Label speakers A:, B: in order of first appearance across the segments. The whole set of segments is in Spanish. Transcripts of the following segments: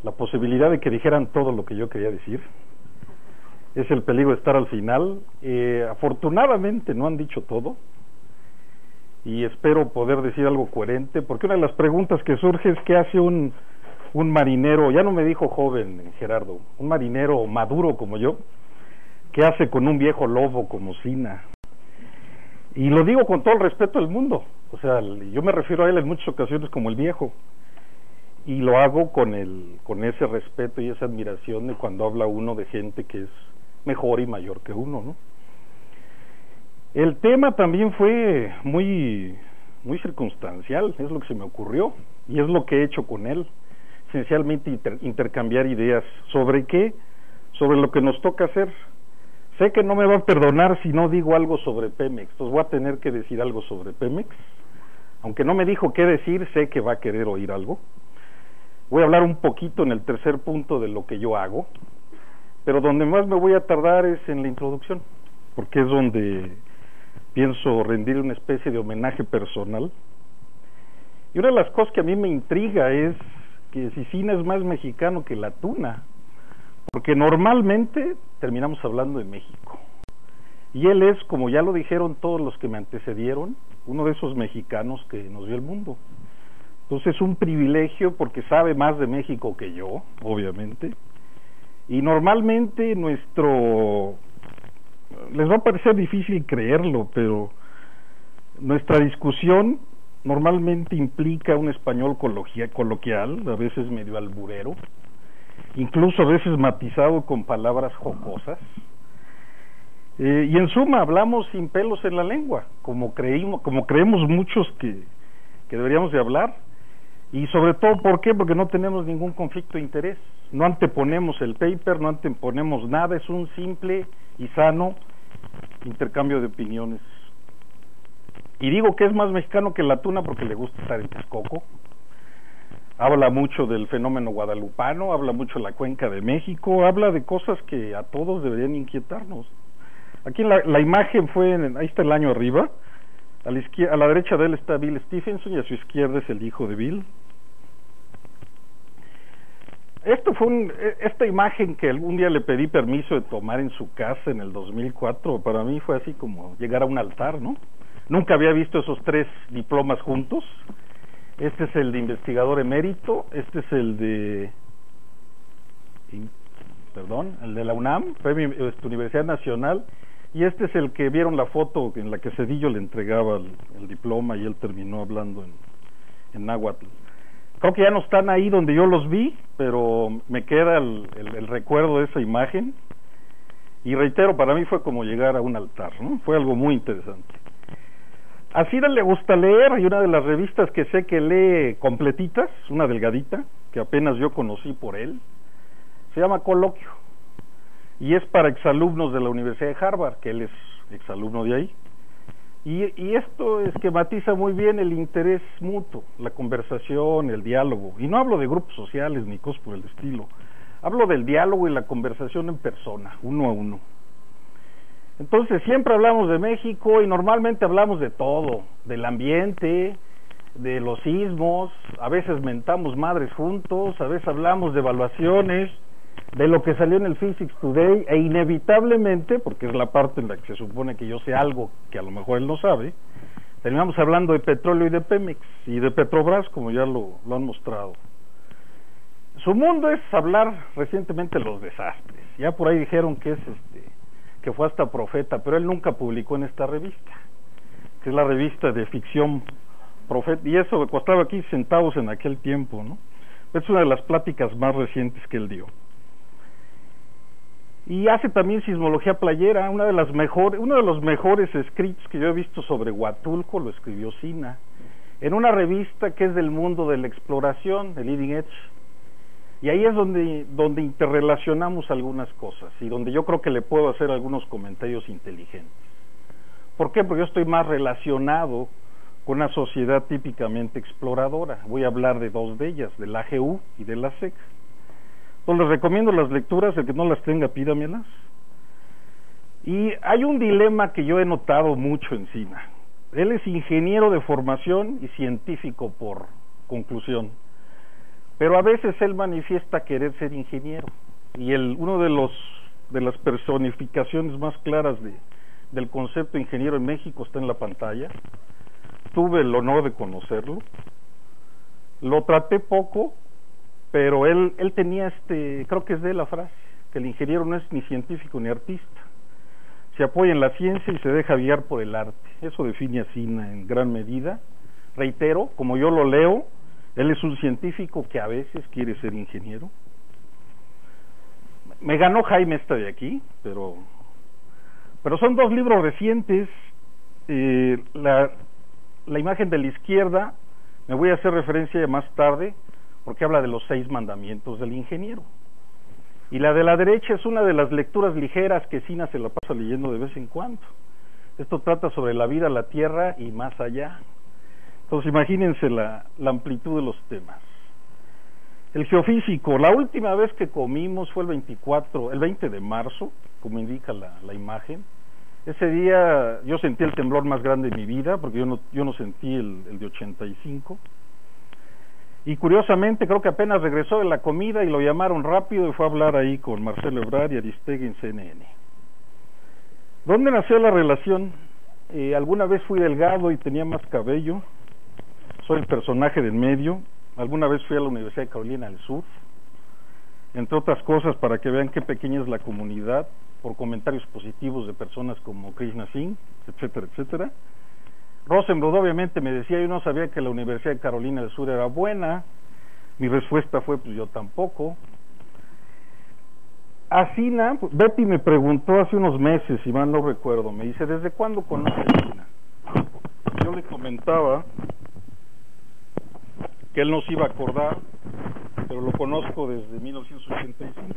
A: la posibilidad de que dijeran todo lo que yo quería decir. Es el peligro de estar al final. Afortunadamente no han dicho todo y espero poder decir algo coherente, porque una de las preguntas que surge es qué hace un marinero, ya no me dijo joven Gerardo, un marinero maduro como yo, qué hace con un viejo lobo como Sina. Y lo digo con todo el respeto del mundo, o sea, yo me refiero a él en muchas ocasiones como el viejo, y lo hago con ese respeto y esa admiración de cuando habla uno de gente que es mejor y mayor que uno, ¿no? El tema también fue muy circunstancial, es lo que se me ocurrió y es lo que he hecho con él, esencialmente intercambiar ideas. ¿Sobre qué? Sobre lo que nos toca hacer. Sé que no me va a perdonar si no digo algo sobre Pemex, entonces voy a tener que decir algo sobre Pemex, aunque no me dijo qué decir, sé que va a querer oír algo. Voy a hablar un poquito en el tercer punto de lo que yo hago, pero donde más me voy a tardar es en la introducción, porque es donde pienso rendir una especie de homenaje personal. Y una de las cosas que a mí me intriga es que si Sina es más mexicano que la tuna, porque normalmente terminamos hablando de México. Y él es, como ya lo dijeron todos los que me antecedieron, uno de esos mexicanos que nos dio el mundo. Entonces es un privilegio porque sabe más de México que yo, obviamente. Y normalmente les va a parecer difícil creerlo, pero nuestra discusión normalmente implica un español coloquial, a veces medio alburero, incluso a veces matizado con palabras jocosas, y en suma hablamos sin pelos en la lengua, como creemos muchos que deberíamos de hablar, y sobre todo, ¿por qué? Porque no tenemos ningún conflicto de interés, no anteponemos el paper, no anteponemos nada, es un simple y sano intercambio de opiniones. Y digo que es más mexicano que la tuna porque le gusta estar en Texcoco, habla mucho del fenómeno guadalupano, habla mucho de la Cuenca de México, habla de cosas que a todos deberían inquietarnos. Aquí la imagen ahí está el año arriba, a la derecha de él está Bill Stephenson y a su izquierda es el hijo de Bill. Esta imagen que algún día le pedí permiso de tomar en su casa en el 2004, para mí fue así como llegar a un altar, ¿no? Nunca había visto esos tres diplomas juntos. Este es el de investigador emérito, este es el de la UNAM, Universidad Nacional, y este es el que vieron la foto en la que Cedillo le entregaba el diploma y él terminó hablando en náhuatl. Creo que ya no están ahí donde yo los vi, pero me queda el recuerdo de esa imagen, y reitero, para mí fue como llegar a un altar, ¿no? Fue algo muy interesante. A Cira le gusta leer, y una de las revistas que sé que lee completitas, una delgadita, que apenas yo conocí por él, se llama Coloquio, y es para exalumnos de la Universidad de Harvard, que él es exalumno de ahí, y esto esquematiza muy bien el interés mutuo, la conversación, el diálogo, y no hablo de grupos sociales ni cosas por el estilo, hablo del diálogo y la conversación en persona, uno a uno. Entonces siempre hablamos de México y normalmente hablamos de todo, del ambiente, de los sismos, a veces mentamos madres juntos, a veces hablamos de evaluaciones, de lo que salió en el Physics Today, e inevitablemente, porque es la parte en la que se supone que yo sé algo que a lo mejor él no sabe, terminamos hablando de petróleo y de Pemex y de Petrobras, como ya lo han mostrado. Su mundo es hablar recientemente de los desastres. Ya por ahí dijeron que que fue hasta profeta, pero él nunca publicó en esta revista, que es la revista de ficción Profeta, y eso costaba 15 centavos en aquel tiempo, ¿no? Es una de las pláticas más recientes que él dio. Y hace también sismología playera, uno de los mejores escritos que yo he visto sobre Huatulco lo escribió Sina, en una revista que es del mundo de la exploración, de Leading Edge, y ahí es donde interrelacionamos algunas cosas, y donde yo creo que le puedo hacer algunos comentarios inteligentes. ¿Por qué? Porque yo estoy más relacionado con una sociedad típicamente exploradora. Voy a hablar de dos de ellas, de la AGU y de la SEC. Entonces les recomiendo las lecturas, el que no las tenga, pídamelas. Y hay un dilema que yo he notado mucho en Sina. Él es ingeniero de formación y científico por conclusión. pero a veces él manifiesta querer ser ingeniero, y uno de las personificaciones más claras del concepto ingeniero en México está en la pantalla. Tuve el honor de conocerlo, lo traté poco, pero él tenía creo que es de la frase, que el ingeniero no es ni científico ni artista, se apoya en la ciencia y se deja guiar por el arte. Eso define a Sina en gran medida. Reitero, como yo lo leo, él es un científico que a veces quiere ser ingeniero. Me ganó Jaime de aquí, pero son dos libros recientes. La imagen de la izquierda, me voy a hacer referencia más tarde, porque habla de los 6 mandamientos del ingeniero. Y la de la derecha es una de las lecturas ligeras que Sina se la pasa leyendo de vez en cuando. Esto trata sobre la vida, la tierra y más allá. Entonces imagínense la amplitud de los temas. El geofísico, la última vez que comimos fue el 20 de marzo, como indica la imagen. Ese día yo sentí el temblor más grande de mi vida, porque yo no sentí el de 85. Y curiosamente creo que apenas regresó de la comida y lo llamaron rápido y fue a hablar ahí con Marcelo Ebrard y Aristegui en CNN. ¿Dónde nació la relación? Alguna vez fui delgado y tenía más cabello, soy el personaje del medio. Alguna vez fui a la Universidad de Carolina del Sur, entre otras cosas para que vean qué pequeña es la comunidad, por comentarios positivos de personas como Krishna Singh, etcétera, etcétera. Rosenbluth obviamente me decía, yo no sabía que la Universidad de Carolina del Sur era buena. Mi respuesta fue, pues yo tampoco. A Sina, Betty me preguntó hace unos meses, si mal no recuerdo, me dice, ¿desde cuándo conoce a Sina? Yo le comentaba que él no se iba a acordar, pero lo conozco desde 1985,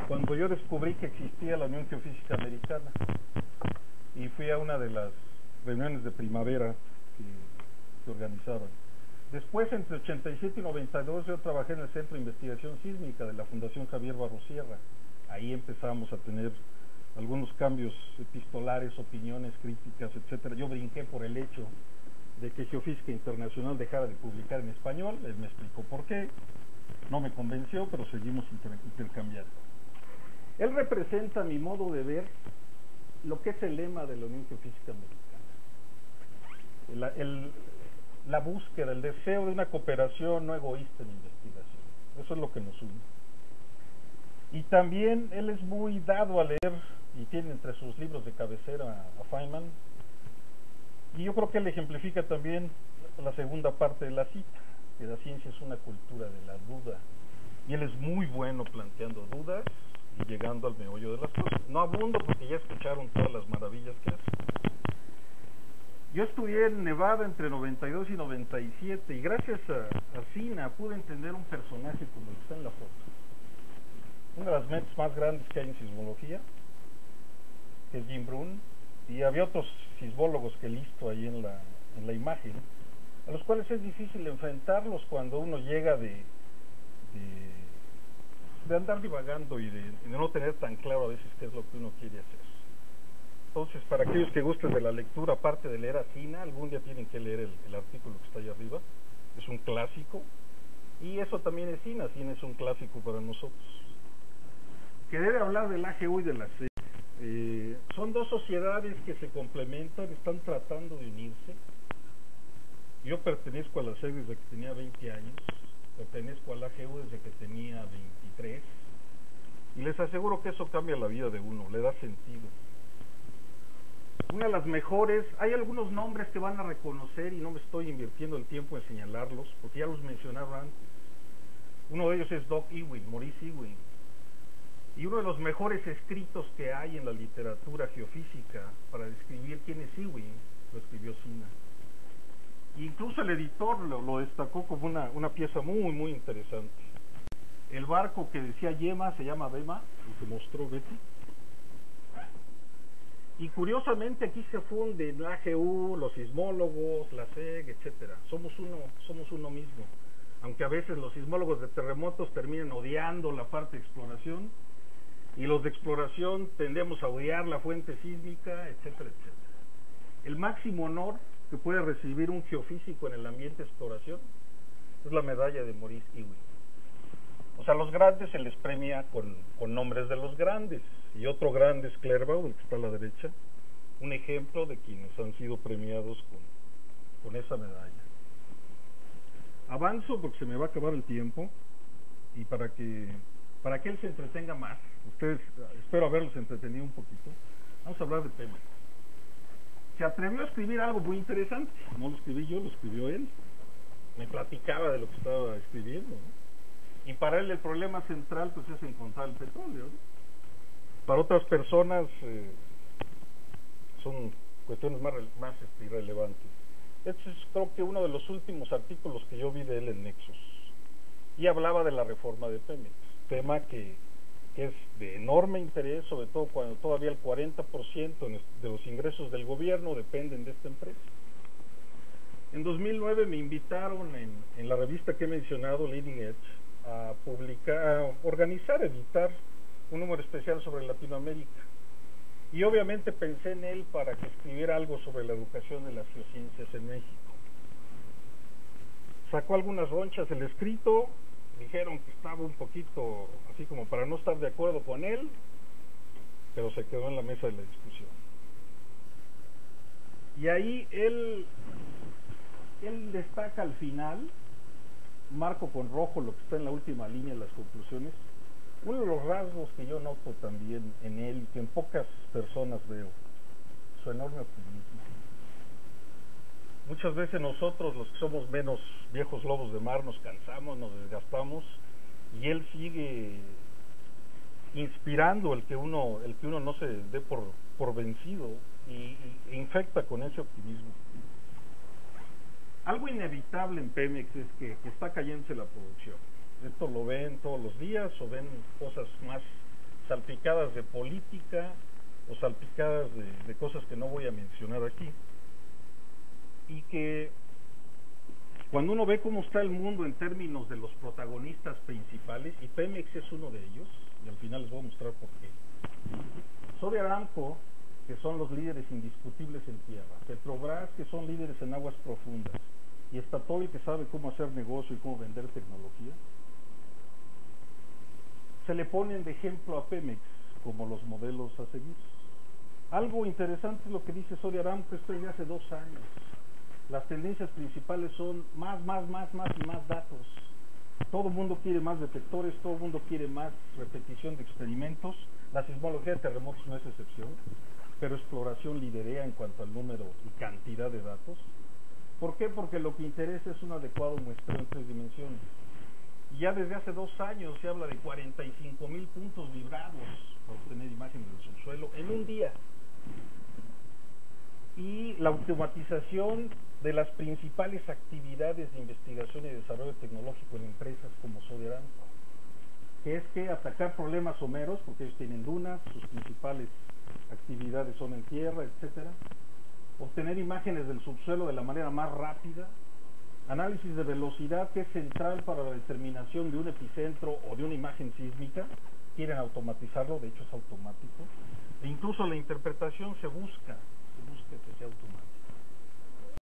A: cuando yo descubrí que existía la Unión Geofísica Americana, y fui a una de las reuniones de primavera que organizaban. Después, entre 87 y 92, yo trabajé en el Centro de Investigación Sísmica de la Fundación Javier Barros Sierra. Ahí empezamos a tener algunos cambios epistolares, opiniones, críticas, etcétera. Yo brinqué por el hecho de que Geofísica Internacional dejara de publicar en español. Él me explicó por qué, no me convenció, pero seguimos intercambiando. Él representa, a mi modo de ver, lo que es el lema de la Unión Geofísica Americana, la búsqueda, el deseo de una cooperación no egoísta en investigación. Eso es lo que nos une. Y también él es muy dado a leer, y tiene entre sus libros de cabecera a Feynman, y yo creo que él ejemplifica también la segunda parte de la cita, que la ciencia es una cultura de la duda, y él es muy bueno planteando dudas y llegando al meollo de las cosas. No abundo porque ya escucharon todas las maravillas que hace. Yo estudié en Nevada entre 92 y 97, y gracias a Sina pude entender un personaje como el que está en la foto. Una de las mentes más grandes que hay en sismología, que es Jim Brun, y había otros sismólogos que listo ahí en la imagen, a los cuales es difícil enfrentarlos cuando uno llega de andar divagando y de no tener tan claro a veces qué es lo que uno quiere hacer. Entonces, para aquellos que gusten de la lectura, aparte de leer a Sina, algún día tienen que leer el artículo que está ahí arriba. Es un clásico, y eso también es Sina. Sina es un clásico para nosotros. Que debe hablar del AGU y de la SEG. Son dos sociedades que se complementan, están tratando de unirse. Yo pertenezco a la SEG desde que tenía 20 años, pertenezco al AGU desde que tenía 23, y les aseguro que eso cambia la vida de uno, le da sentido. Una de las mejores, hay algunos nombres que van a reconocer y no me estoy invirtiendo el tiempo en señalarlos, porque ya los mencionaron antes. Uno de ellos es Doc Ewing, Maurice Ewing. Y uno de los mejores escritos que hay en la literatura geofísica para describir quién es Ewing, lo escribió Sina. E incluso el editor lo destacó como una pieza muy, muy interesante. El barco que decía Yema se llama Bema, el que mostró Betty. Y curiosamente aquí se funden la AGU, los sismólogos, la SEG, etcétera. Somos uno mismo. Aunque a veces los sismólogos de terremotos terminan odiando la parte de exploración, y los de exploración tendemos a odiar la fuente sísmica, etcétera, etcétera. El máximo honor que puede recibir un geofísico en el ambiente de exploración es la medalla de Maurice Ewing. O sea, a los grandes se les premia con nombres de los grandes. Y otro grande es Clervaux, el que está a la derecha, un ejemplo de quienes han sido premiados con esa medalla. Avanzo porque se me va a acabar el tiempo y para que él se entretenga más, ustedes, espero haberlos entretenido un poquito, vamos a hablar de Pemex. Se atrevió a escribir algo muy interesante, no lo escribí yo, lo escribió él, me platicaba de lo que estaba escribiendo, ¿no? Y para él el problema central pues es encontrar el petróleo, ¿no? Para otras personas son cuestiones más irrelevantes. Este es creo que uno de los últimos artículos que yo vi de él en Nexos y hablaba de la reforma de Pemex, tema que es de enorme interés, sobre todo cuando todavía el 40% de los ingresos del gobierno dependen de esta empresa. En 2009 me invitaron en la revista que he mencionado, Leading Edge, a editar un número especial sobre Latinoamérica. Y obviamente pensé en él para que escribiera algo sobre la educación de las geociencias en México. Sacó algunas ronchas el escrito, dijeron que estaba un poquito así como para no estar de acuerdo con él, pero se quedó en la mesa de la discusión. Y ahí él destaca al final, marco con rojo lo que está en la última línea de las conclusiones, uno de los rasgos que yo noto también en él, que en pocas personas veo, su enorme optimismo. Muchas veces nosotros, los que somos menos viejos lobos de mar, nos cansamos, nos desgastamos, y él sigue inspirando el que uno no se dé por vencido e infecta con ese optimismo. Algo inevitable en Pemex es que está cayéndose la producción. Esto lo ven todos los días o ven cosas más salpicadas de política o salpicadas de cosas que no voy a mencionar aquí. Y que cuando uno ve cómo está el mundo en términos de los protagonistas principales, y Pemex es uno de ellos, y al final les voy a mostrar por qué. Saudi Aramco, que son los líderes indiscutibles en tierra, Petrobras, que son líderes en aguas profundas, y Statoil, que sabe cómo hacer negocio y cómo vender tecnología, se le ponen de ejemplo a Pemex como los modelos a seguir. Algo interesante es lo que dice Saudi Aramco, esto es de hace 2 años. Las tendencias principales son más y más datos. Todo el mundo quiere más detectores, todo el mundo quiere más repetición de experimentos. La sismología de terremotos no es excepción, pero exploración liderea en cuanto al número y cantidad de datos. ¿Por qué? Porque lo que interesa es un adecuado muestreo en 3 dimensiones. Y ya desde hace 2 años se habla de 45,000 puntos vibrados para obtener imágenes del subsuelo en un día. Y la automatización de las principales actividades de investigación y desarrollo tecnológico en empresas como Saudi Aramco, que es que atacar problemas someros, porque ellos tienen dunas, sus principales actividades son en tierra, etcétera, obtener imágenes del subsuelo de la manera más rápida, análisis de velocidad, que es central para la determinación de un epicentro o de una imagen sísmica, quieren automatizarlo, de hecho es automático, e incluso la interpretación se busca que sea automática.